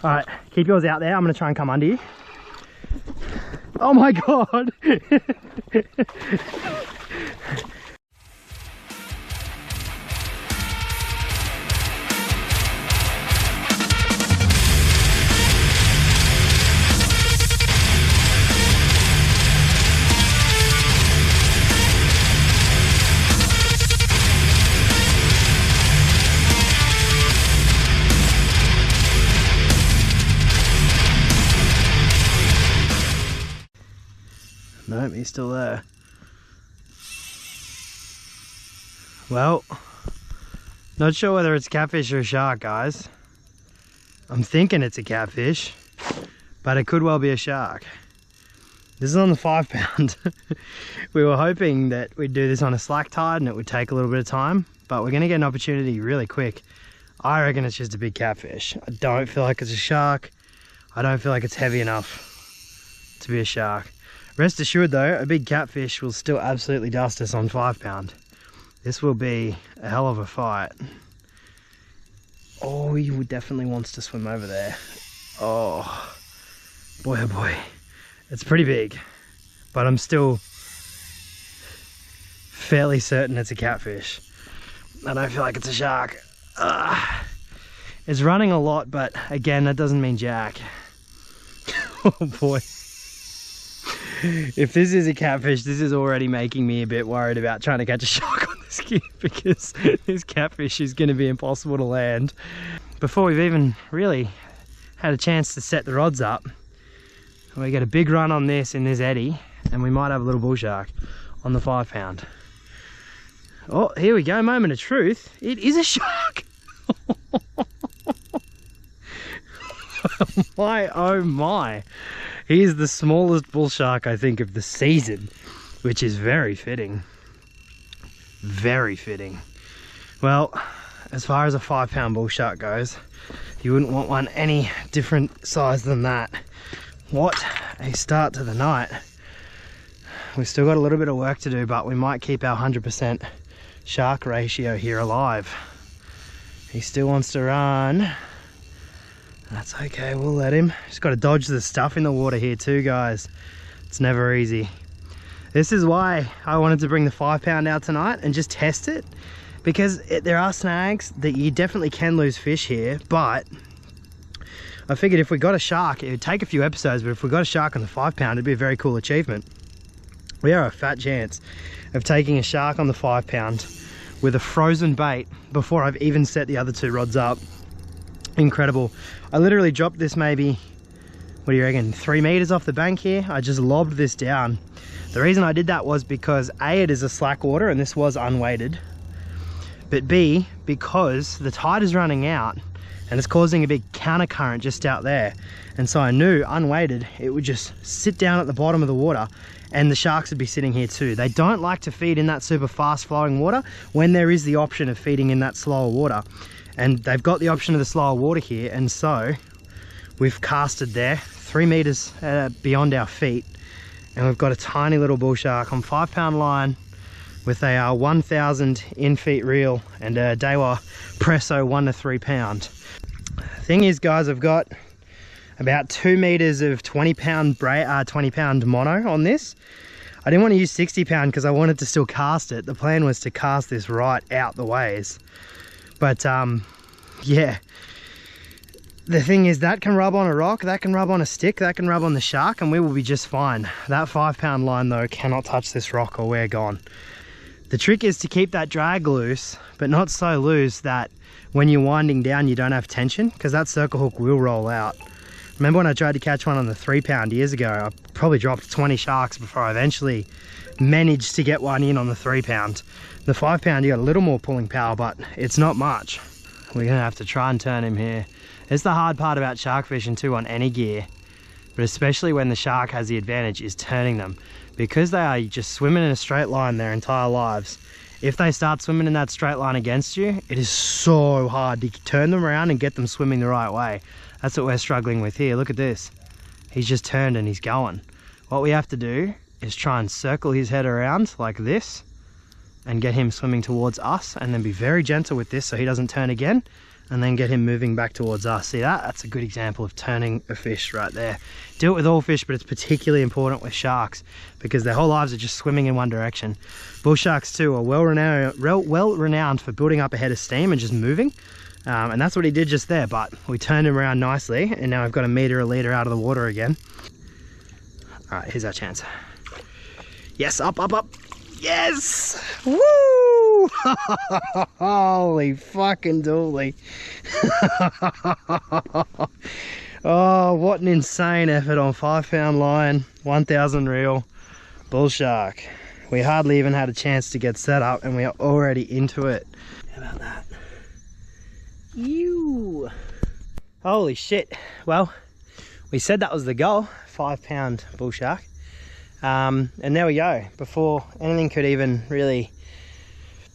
All right, keep yours out there. I'm gonna try and come under you. Oh my God. Nope, he's still there. Well, not sure whether it's catfish or a shark, guys. I'm thinking it's a catfish, but it could well be a shark. This is on the 5 pound. We were hoping that we'd do this on a slack tide and it would take a little bit of time, but we're gonna get an opportunity really quick. I reckon it's just a big catfish. I don't feel like it's a shark. I don't feel like it's heavy enough to be a shark. Rest assured though, a big catfish will still absolutely dust us on 5 pound. This will be a hell of a fight. Oh, he definitely wants to swim over there. Oh boy, oh boy. It's pretty big, but I'm still fairly certain it's a catfish. I don't feel like it's a shark. It's running a lot, but again, that doesn't mean jack. Oh boy. If this is a catfish, this is already making me a bit worried about trying to catch a shark on this gear, because this catfish is going to be impossible to land. Before we've even really had a chance to set the rods up, we get a big run on this in this eddy, and we might have a little bull shark on the 5 pound. Oh, here we go, moment of truth. It is a shark. My, oh my. He is the smallest bull shark, I think, of the season, which is very fitting. Very fitting. Well, as far as a 5 pound bull shark goes, you wouldn't want one any different size than that. What a start to the night. We've still got a little bit of work to do, but we might keep our 100% shark ratio here alive. He still wants to run. That's okay, we'll let him. Just got to dodge the stuff in the water here too, guys. It's never easy. This is why I wanted to bring the 5 pound out tonight and just test it, because there are snags that you definitely can lose fish here, but I figured if we got a shark, it would take a few episodes, but if we got a shark on the 5 pound, it'd be a very cool achievement. We are a fat chance of taking a shark on the 5 pound with a frozen bait before I've even set the other 2 rods up. Incredible. I literally dropped this maybe, what do you reckon, 3 meters off the bank here. I just lobbed this down. The reason I did that was because A, it is a slack water and this was unweighted, but B, because the tide is running out and it's causing a big counter current just out there, and so I knew unweighted it would just sit down at the bottom of the water and the sharks would be sitting here too. They don't like to feed in that super fast flowing water when there is the option of feeding in that slower water. And they've got the option of the slower water here, and so we've casted there 3 meters beyond our feet, and we've got a tiny little bull shark on 5 pound line with a 1000 in feet reel and a Dewa Presso 1 to 3 pound. Thing is, guys, I've got about 2 meters of 20 pound mono on this. I didn't want to use 60 pound because I wanted to still cast it. The plan was to cast this right out the ways. But yeah, the thing is, that can rub on a rock, that can rub on a stick, that can rub on the shark, and we will be just fine. That 5 pound line though cannot touch this rock or we're gone. The trick is to keep that drag loose, but not so loose that when you're winding down you don't have tension, because that circle hook will roll out. Remember when I tried to catch one on the 3 pound years ago? I probably dropped 20 sharks before I eventually managed to get one in on the 3 pound. The 5 pound, you got a little more pulling power, but it's not much. We're gonna have to try and turn him here. It's the hard part about shark fishing too on any gear, but especially when the shark has the advantage, is turning them. Because they are just swimming in a straight line their entire lives, if they start swimming in that straight line against you, it is so hard to turn them around and get them swimming the right way. That's what we're struggling with here. Look at this. He's just turned and he's going. What we have to do is try and circle his head around like this and get him swimming towards us, and then be very gentle with this so he doesn't turn again, and then get him moving back towards us. See that? That's a good example of turning a fish right there. Do it with all fish, but it's particularly important with sharks because their whole lives are just swimming in one direction. Bull sharks too are well renowned for building up a head of steam and just moving. And that's what he did just there, but we turned him around nicely and now I've got a leader out of the water again. All right, here's our chance. Yes, up, up, up. Yes! Woo! Holy fucking dooly. Oh, what an insane effort on 5 pound line, 1,000 reel, bull shark. We hardly even had a chance to get set up and we are already into it. How about that? Ew. Holy shit. Well, we said that was the goal, 5 pound bull shark. And there we go. Before anything could even really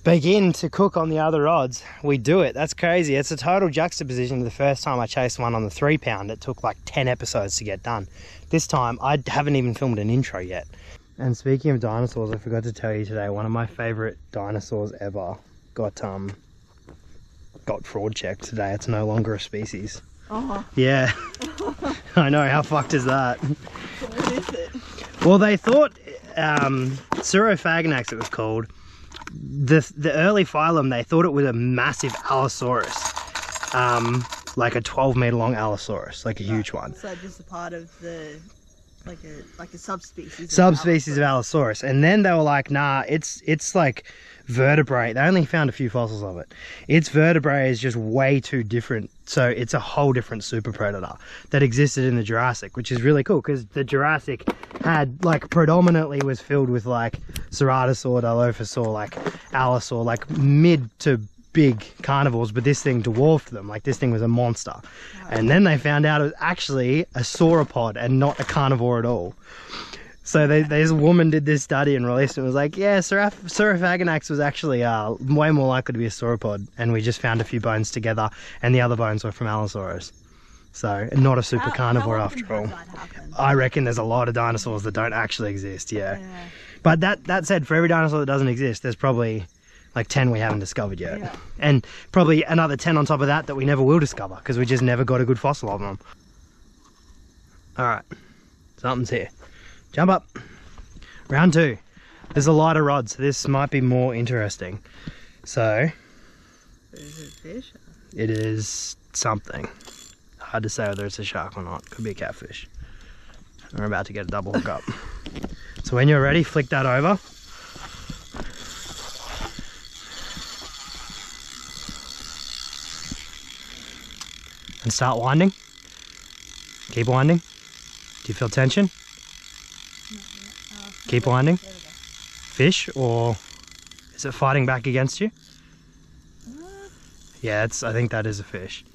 begin to cook on the other rods, we do it. That's crazy. It's a total juxtaposition to the first time I chased one on the 3 pound. It took like 10 episodes to get done. This time I haven't even filmed an intro yet. And speaking of dinosaurs, I forgot to tell you today, one of my favorite dinosaurs ever got fraud checked today. It's no longer a species. Oh. Yeah. I know, how fucked is that? So what is it? Well, they thought Saurophaganax, it was called. The early phylum, they thought it was a massive Allosaurus, like a 12-meter long Allosaurus, like a huge one. So just a part of the, like a subspecies. Subspecies of Allosaurus, and then they were like, nah, it's like vertebrae. They only found a few fossils of it. Its vertebrae is just way too different, so it's a whole different super predator that existed in the Jurassic, which is really cool because the Jurassic had like predominantly was filled with like Ceratosaur, Dilophosaur, like Allosaur, like mid to big carnivores, but this thing dwarfed them. Like this thing was a monster. And then they found out it was actually a sauropod and not a carnivore at all. So this woman did this study and released it and was like, yeah, Saurophaganax was actually way more likely to be a sauropod, and we just found a few bones together and the other bones were from Allosaurus. So not a super carnivore after all. I reckon there's a lot of dinosaurs that don't actually exist, yeah. But that said, for every dinosaur that doesn't exist, there's probably like 10 we haven't discovered yet. Yeah. And probably another 10 on top of that we never will discover because we just never got a good fossil of them. All right, something's here. Jump up. Round 2. There's a lighter rod, so this might be more interesting. So, is it fish? It is something. Hard to say whether it's a shark or not. Could be a catfish. We're about to get a double hook up. So when you're ready, flick that over. And start winding. Keep winding. Do you feel tension? Keep winding. Fish, or is it fighting back against you? Yeah, I think that is a fish.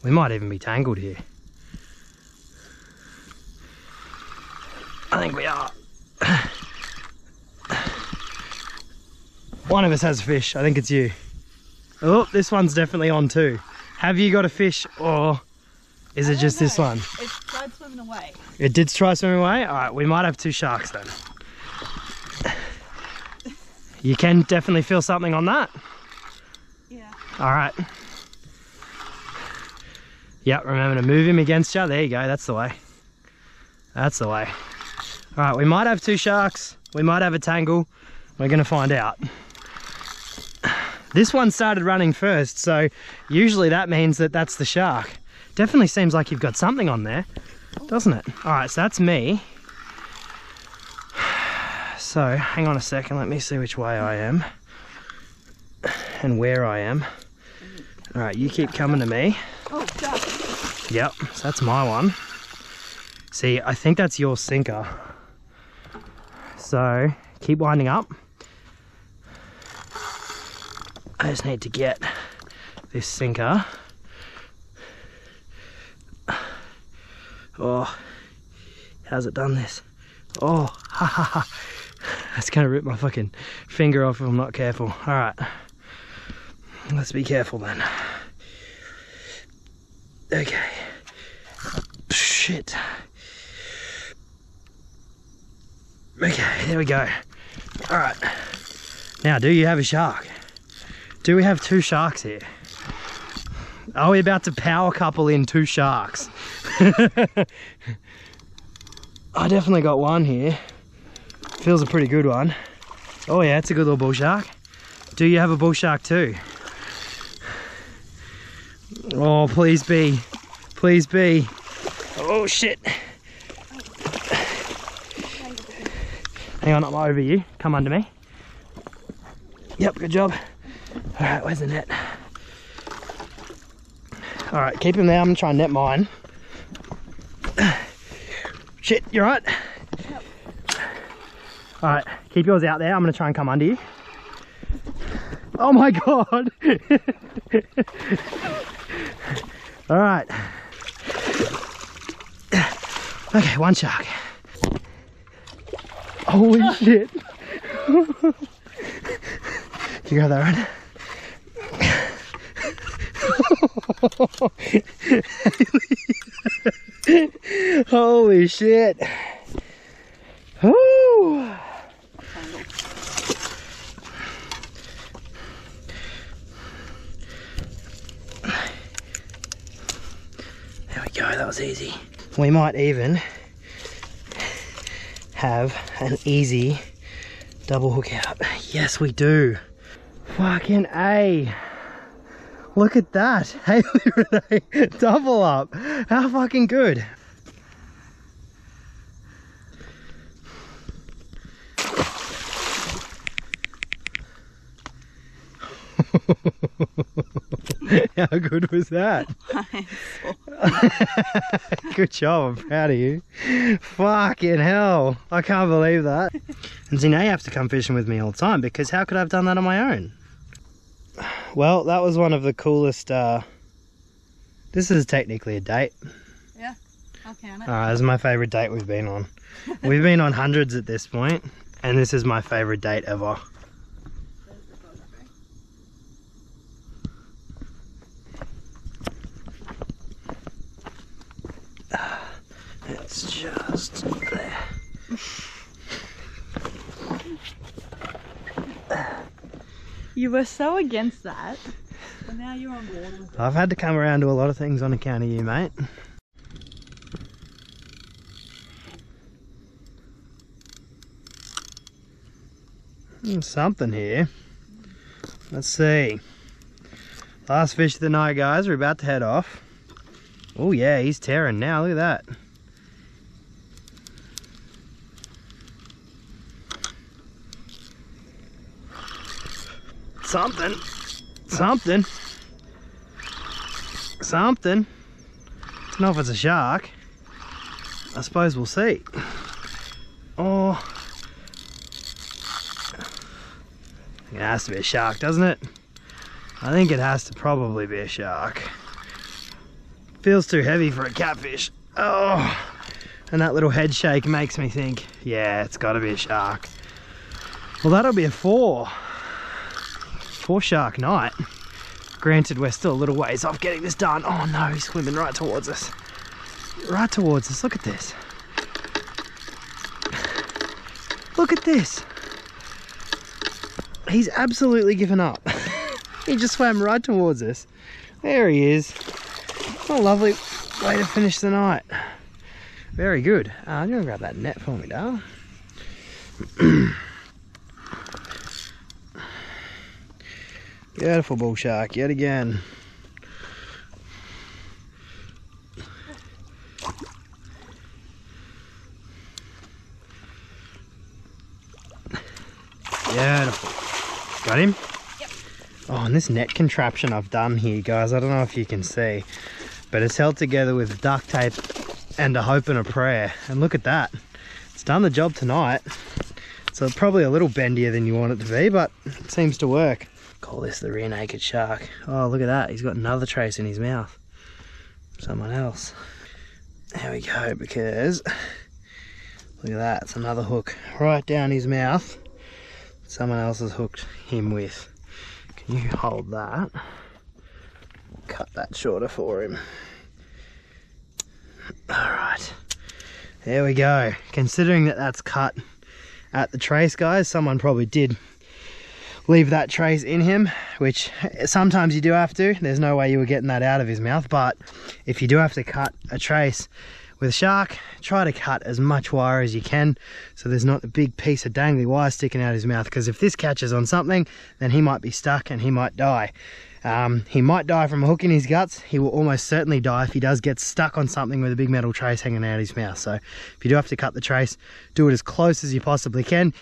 We might even be tangled here. I think we are. One of us has a fish. I think it's you. Oh, this one's definitely on too. Have you got a fish, or is it just this one? It tried swimming away. It did try swimming away? Alright, we might have 2 sharks then. You can definitely feel something on that? Yeah. Alright. Yep, remember to move him against you. There you go, that's the way. That's the way. Alright, we might have 2 sharks. We might have a tangle. We're going to find out. This one started running first, so usually that means that that's the shark. Definitely seems like you've got something on there, doesn't it? Alright, so that's me. So, hang on a second, let me see which way I am and where I am. Alright, you keep coming to me. Oh, shark. Yep, so that's my one. See, I think that's your sinker. So, keep winding up. I just need to get this sinker. Oh, how's it done this? Oh, ha ha ha. That's gonna rip my fucking finger off if I'm not careful. All right, let's be careful then. Okay. Shit. Okay, there we go. All right. Now, do you have a shark? Do we have 2 sharks here? Are we about to power couple in 2 sharks? I definitely got one here. Feels a pretty good one. Oh yeah, it's a good little bull shark. Do you have a bull shark too? Oh, please be. Please be. Oh shit. Hang on, I'm over you. Come under me. Yep, good job. All right, where's the net? All right, keep him there. I'm gonna try and net mine. Shit, you right? Yep. All right, keep yours out there. I'm gonna try and come under you. Oh my God. All right. Okay, 1 shark. Holy shit. You got that right? Holy shit. Woo. There we go, that was easy. We might even have an easy double hook out. Yes, we do. Fucking A. Look at that. Hey, Renee, double up. How fucking good. How good was that? Good job, I'm proud of you. Fucking hell, I can't believe that. And see, now you have to come fishing with me all the time, because how could I have done that on my own? Well, that was one of the coolest, this is technically a date. Yeah, I'll count it. This is my favourite date we've been on. We've been on hundreds at this point, and this is my favourite date ever. It's just there. You were so against that, but now you're on board with it. I've had to come around to a lot of things on account of you, mate. Something here. Let's see. Last fish of the night, guys. We're about to head off. Oh yeah, he's tearing now. Look at that. Something. Something. Something. I don't know if it's a shark. I suppose we'll see. Oh. It has to be a shark, doesn't it? I think it has to probably be a shark. Feels too heavy for a catfish. Oh. And that little head shake makes me think, yeah, it's got to be a shark. Well, that'll be a 4 shark night. Granted, we're still a little ways off getting this done. Oh no, he's swimming right towards us. Right towards us, look at this. Look at this. He's absolutely given up. He just swam right towards us. There he is. What a lovely way to finish the night. Very good. You want to grab that net for me, darling? Beautiful bull shark yet again. Beautiful. Got him? Yep. Oh, and this net contraption I've done here, guys, I don't know if you can see, but it's held together with duct tape and a hope and a prayer. And look at that. It's done the job tonight. So probably a little bendier than you want it to be, but it seems to work. Call this the rear naked shark. Oh, look at that. He's got another trace in his mouth. Someone else. There we go, because look at that. It's another hook right down his mouth. Someone else has hooked him with. Can you hold that? Cut that shorter for him. Alright. There we go. Considering that that's cut at the trace, guys, someone probably did leave that trace in him, which sometimes you do have to. There's no way you were getting that out of his mouth, but if you do have to cut a trace with a shark, try to cut as much wire as you can so there's not a big piece of dangly wire sticking out his mouth, because if this catches on something, then he might be stuck and he might die. He might die from a hook in his guts. He will almost certainly die if he does get stuck on something with a big metal trace hanging out his mouth. So if you do have to cut the trace, do it as close as you possibly can.